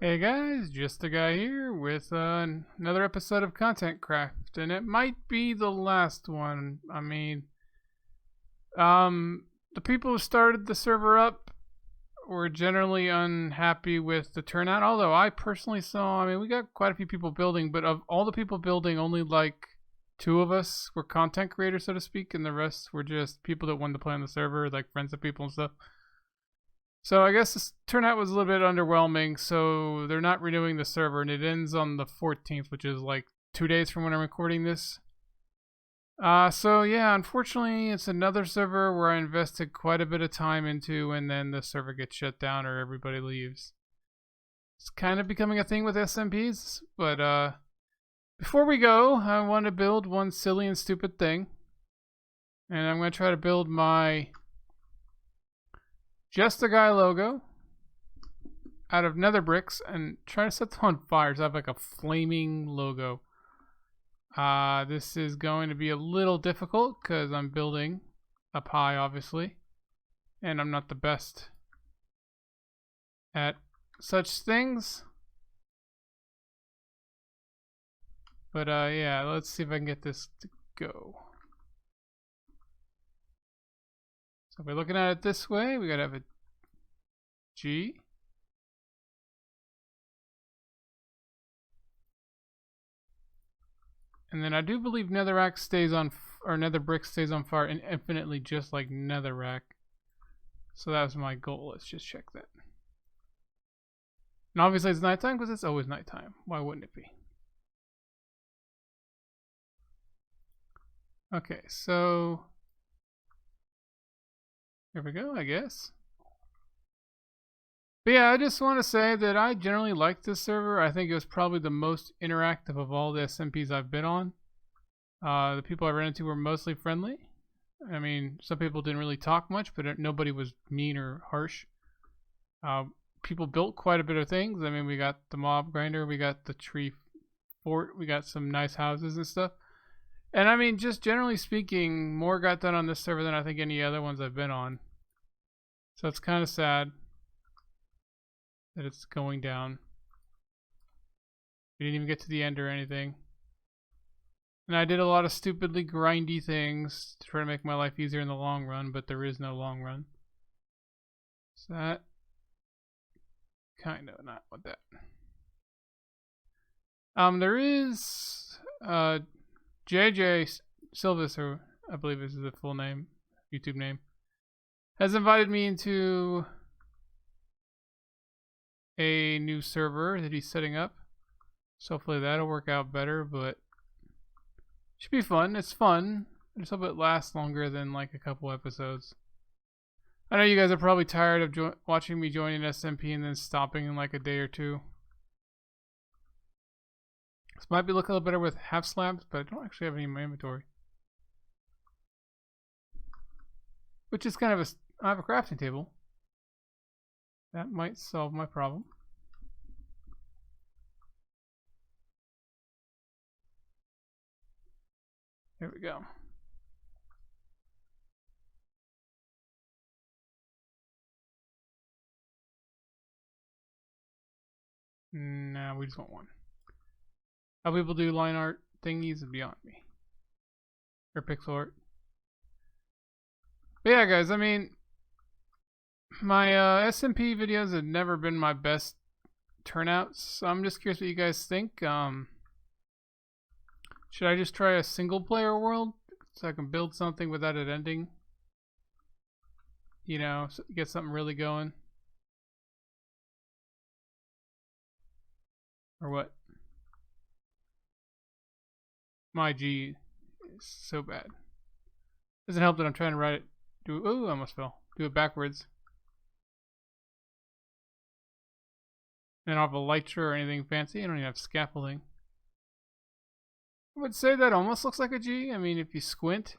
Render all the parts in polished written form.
Hey guys, just a guy here with another episode of ContentCraft, and it might be the last one. The people who started the server up were generally unhappy with the turnout. Although I personally saw, we got quite a few people building, but of all the people building, only like 2 of us were content creators, so to speak, and the rest were just people that wanted to play on the server, like friends of people and stuff. So I guess this turnout was a little bit underwhelming, so they're not renewing the server, and it ends on the 14th, which is like 2 days from when I'm recording this. So yeah, unfortunately, it's another server where I invested quite a bit of time into, and then the server gets shut down or everybody leaves. It's kind of becoming a thing with SMPs, but before we go, I want to build one silly and stupid thing, and I'm going to try to build my Just a Guy logo out of nether bricks and try to set them on fire so I have like a flaming logo. This is going to be a little difficult because I'm building up high, obviously, and I'm not the best at such things. But yeah, let's see if I can get this to go. So if we're looking at it this way, we gotta have a G. And then I do believe netherrack stays on, or nether brick stays on fire infinitely, just like netherrack. So that was my goal. Let's just check that. And obviously it's nighttime because it's always nighttime. Why wouldn't it be? Okay, so here we go, I guess. But yeah, I just want to say that I generally like this server. I think it was probably the most interactive of all the SMPs I've been on. The people I ran into were mostly friendly. I mean, some people didn't really talk much, but nobody was mean or harsh. People built quite a bit of things. I mean, we got the mob grinder, we got the tree fort, we got some nice houses and stuff. And I mean, just generally speaking, more got done on this server than I think any other ones I've been on. So it's kind of sad that it's going down. We didn't even get to the end or anything. And I did a lot of stupidly grindy things to try to make my life easier in the long run, but there is no long run. So that kind of not what that. There is JJ Silvis, or I believe this is the full name, YouTube name, has invited me into a new server that he's setting up. So hopefully that'll work out better, but should be fun. It's fun. I just hope it lasts longer than like a couple episodes. I know you guys are probably tired of watching me join an SMP and then stopping in like a day or two. This might be looking a little better with half slabs, but I don't actually have any in my inventory. Which is kind of I have a crafting table. That might solve my problem. There we go. Nah, we just want one. How people do line art thingies is beyond me. Or pixel art. But yeah, guys, I mean, my SMP videos have never been my best turnouts. So I'm just curious what you guys think. Should I just try a single player world so I can build something without it ending? You know, so get something really going. Or what? My G is so bad. Doesn't help that I'm trying to write it. Ooh, I almost fell. Do it backwards. And I don't have a lytra or anything fancy. I don't even have scaffolding. I would say that almost looks like a G. I mean, if you squint.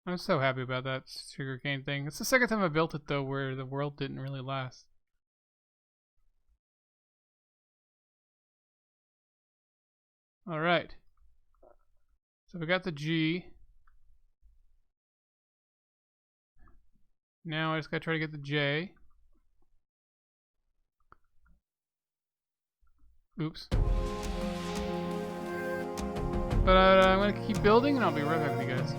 I'm so happy about that sugarcane thing. It's the second time I built it, though, where the world didn't really last. Alright. So we got the G. Now I just gotta try to get the J. Oops. But I'm going to keep building, and I'll be right back with you guys.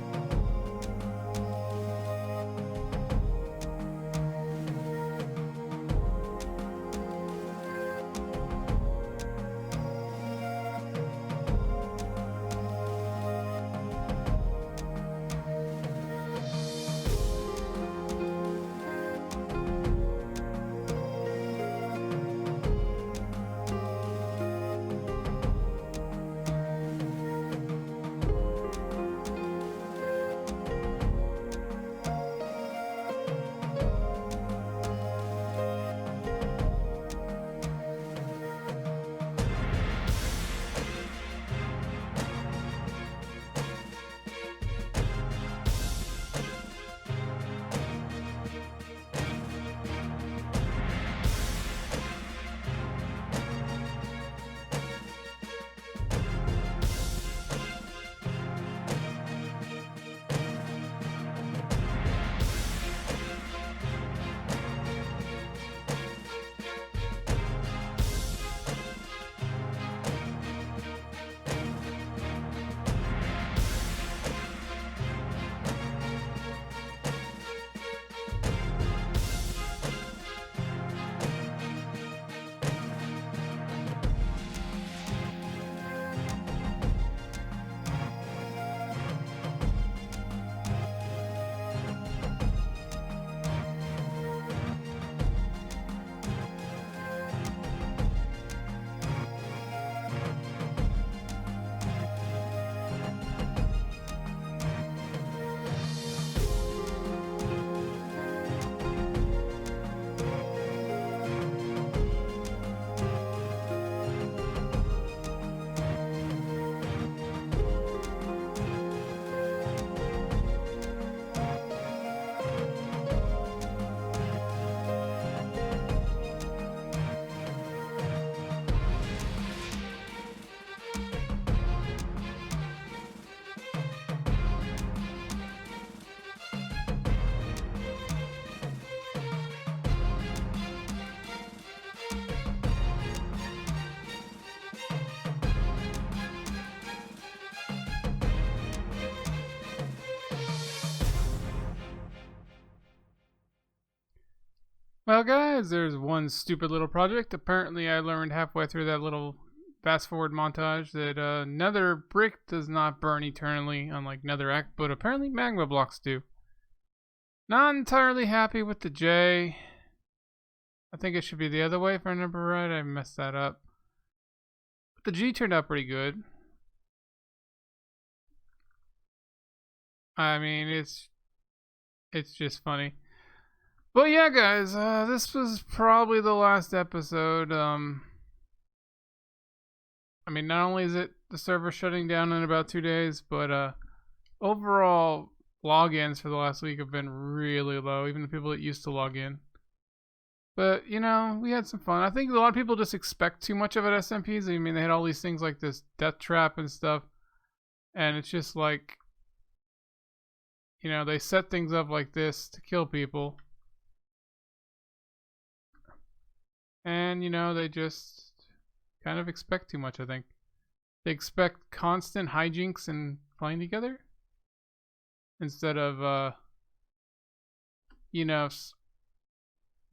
Well, guys, there's one stupid little project. Apparently, I learned halfway through that little fast forward montage that nether brick does not burn eternally, unlike netherrack, but apparently magma blocks do. Not entirely happy with the J. I think it should be the other way if I remember right. I messed that up. But the G turned out pretty good. I mean, it's just funny. But yeah, guys, this was probably the last episode. I mean, not only is it the server shutting down in about 2 days, but overall logins for the last week have been really low, even the people that used to log in. But, you know, we had some fun. I think a lot of people just expect too much of it at SMPs. I mean, they had all these things like this death trap and stuff. And it's just like, you know, they set things up like this to kill people. And, you know, they just kind of expect too much, I think. They expect constant hijinks and playing together. Instead of, you know,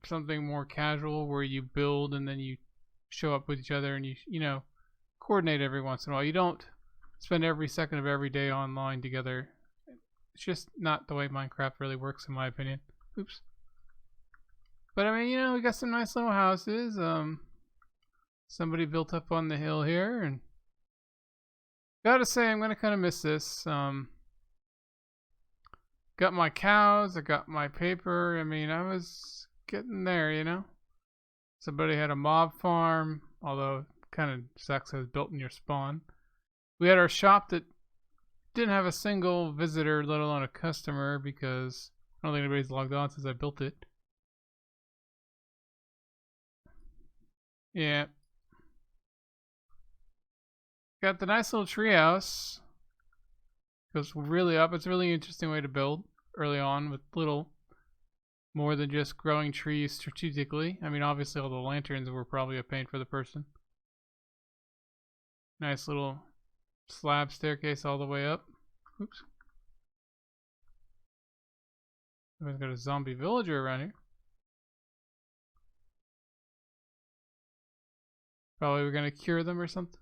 something more casual where you build and then you show up with each other and you know, coordinate every once in a while. You don't spend every second of every day online together. It's just not the way Minecraft really works, in my opinion. Oops. But I mean, you know, we got some nice little houses. Somebody built up on the hill here, and gotta say, I'm gonna kind of miss this. Got my cows, I got my paper. I mean, I was getting there, you know. Somebody had a mob farm, although it kind of sucks that it was built in your spawn. We had our shop that didn't have a single visitor, let alone a customer, because I don't think anybody's logged on since I built it. Yeah. Got the nice little treehouse. Goes really up. It's a really interesting way to build early on with little more than just growing trees strategically. I mean, obviously all the lanterns were probably a pain for the person. Nice little slab staircase all the way up. Oops. We've got a zombie villager around here. Probably we're gonna cure them or something.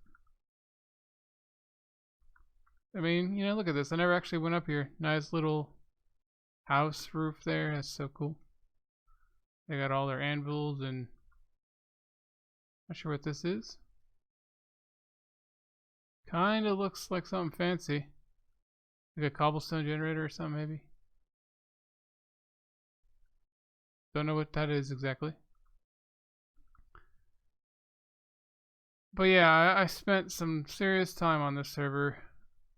I mean, you know, look at this. I never actually went up here. Nice little house roof there. That's so cool. They got all their anvils and not sure what this is. Kind of looks like something fancy. Like a cobblestone generator or something, maybe. Don't know what that is exactly. But yeah, I spent some serious time on this server.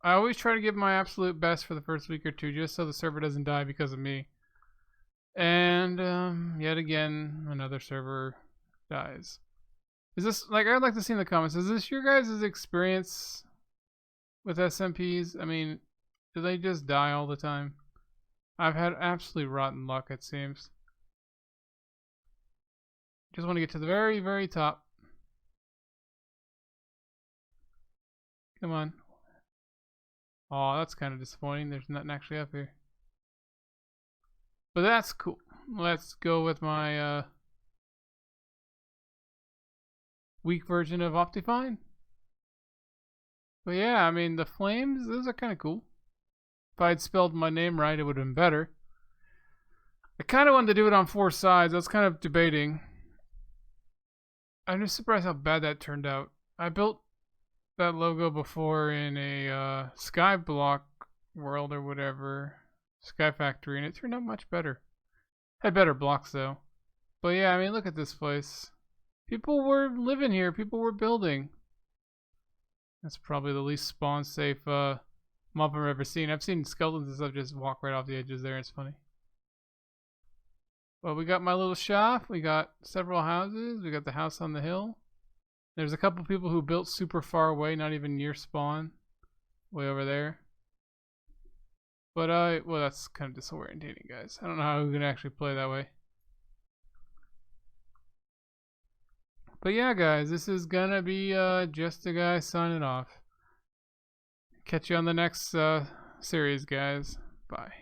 I always try to give my absolute best for the first week or two, just so the server doesn't die because of me. And yet again, another server dies. Is this, like, I'd like to see in the comments, is this your guys' experience with SMPs? I mean, do they just die all the time? I've had absolutely rotten luck, it seems. Just want to get to the very, very top. Come on. Oh, that's kind of disappointing. There's nothing actually up here. But that's cool. Let's go with my weak version of Optifine. But yeah, I mean, the flames, those are kind of cool. If I had spelled my name right, it would have been better. I kind of wanted to do it on 4 sides. I was kind of debating. I'm just surprised how bad that turned out. I built that logo before in a Skyblock world or whatever. Sky Factory, and it turned out much better. Had better blocks though. But yeah, I mean, look at this place. People were living here. People were building. That's probably the least spawn safe mob I've ever seen. I've seen skeletons and stuff just walk right off the edges there. It's funny. Well, we got my little shop. We got several houses. We got the house on the hill. There's a couple people who built super far away, not even near spawn. Way over there. But well, that's kind of disorientating, guys. I don't know how we can actually play that way. But yeah, guys, this is gonna be just a guy signing off. Catch you on the next series, guys. Bye.